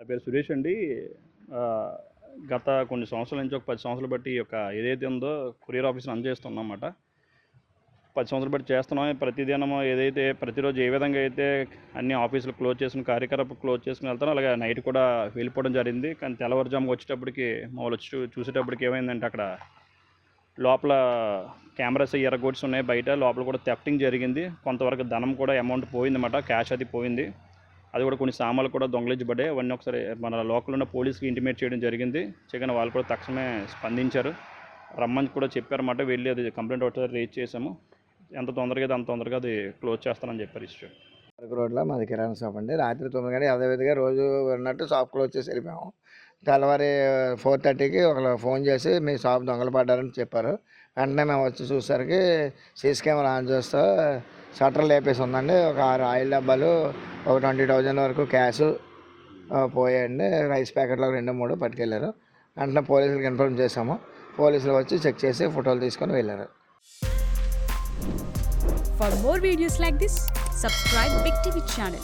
నా పేరు సురేష్ అండి. ఆహ్, గత కొన్ని సంవత్సరాల నుంచి ఒక 10 సంవత్సరాలు బట్టి ఈ యొక్క ఏదైతే ఉందో కొరియర్ ఆఫీస్‌లో రన్ చేస్తున్నానన్నమాట. 10 సంవత్సరాలు బట్టి చేస్తున్నాం. ప్రతిదినము ఏదైతే ప్రతిరోజు ఏ విధంగా అయితే అన్ని ఆఫీసులు క్లోజ్ చేసుకొని కార్యకలాపాలు క్లోజ్ చేసుకొని వెళ్తానో అలాగే నైట్ కూడా వెళ్ళిపోవడం జరిగింది. కానీ తెల్లవారుజామున వచ్చేటప్పటికి మా వాళ్ళు వచ్చి చూసేటప్పటికి ఏమైందంటే అక్కడ లోపల కెమెరాస్ ఎరగొట్సి ఉన్నాయి బయట. లోపల కూడా థెఫ్టింగ్ జరిగింది. కొంతవరకు ధనం కూడా అమౌంట్ పోయిందన్నమాట. క్యాష్ అది పోయింది. అది కూడా కొన్ని సామాన్లు కూడా దొంగిలించబడ్డాయి. అవన్నీ ఒకసారి మన లోకల్ ఉన్న పోలీస్‌కి ఇంటిమేట్ చేయడం జరిగింది. చేయగానే వాళ్ళు కూడా తక్షణమే స్పందించారు. రమ్మని కూడా చెప్పారన్నమాట. వెళ్ళి అది కంప్లెయింట్ ఒకసారి రేజ్ చేసాము. ఎంత తొందరగా అయితే అంత తొందరగా అది క్లోజ్ చేస్తానని చెప్పారు ఇష్యూ. అరకు రోడ్లో మాది కిరాణా షాప్ అండి. రాత్రి 9 గంటలకు యథావిధిగా రోజు ఉన్నట్టు షాప్ క్లోజ్ చేసి వెళ్ళిపోయాము. తెల్లవారి 4:30కి ఒకళ్ళు ఫోన్ చేసి మీ షాప్ దొంగలు పడ్డారని చెప్పారు. వెంటనే మేము వచ్చి చూసేసరికి సీసీ కెమెరా ఆన్ చేస్తే షట్టర్ లేపేసి ఉందండి. ఒక 6 ఆయిల్ డబ్బాలు, ఒక 20,000 వరకు క్యాష్ పోయాయండి. రైస్ ప్యాకెట్లు 2, 3 పట్టుకెళ్ళారు. వెంటనే పోలీసులకు ఇన్ఫార్మ్ చేసాము. పోలీసులు వచ్చి చెక్ చేసి ఫోటోలు తీసుకొని వెళ్ళారు. For more videos like this, subscribe Big TV channel.